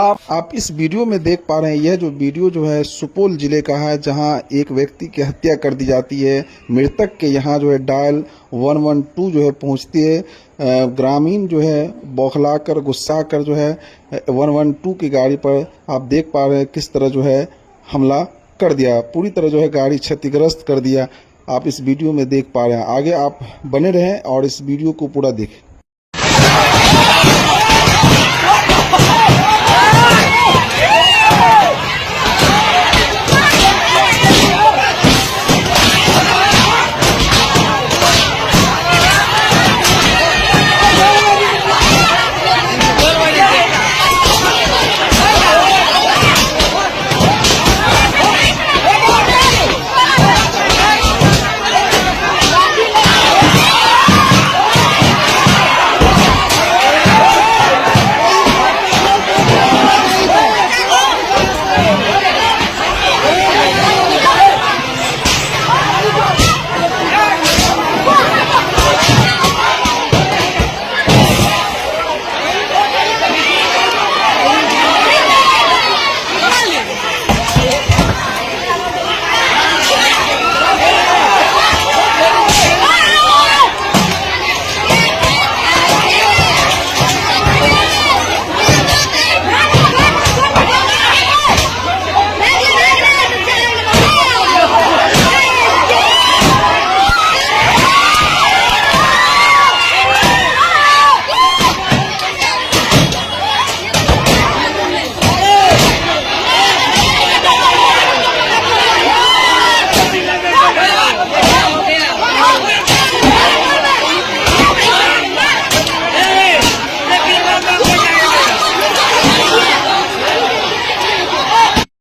आप इस वीडियो में देख पा रहे हैं, यह जो वीडियो जो है सुपौल जिले का है, जहां एक व्यक्ति की हत्या कर दी जाती है। मृतक के यहां जो है डायल 112 जो है पहुंचती है। ग्रामीण जो है बौखला कर गुस्सा कर जो है 112 की गाड़ी पर आप देख पा रहे हैं किस तरह जो है हमला कर दिया, पूरी तरह जो है गाड़ी क्षतिग्रस्त कर दिया। आप इस वीडियो में देख पा रहे हैं। आगे आप बने रहें और इस वीडियो को पूरा देखें।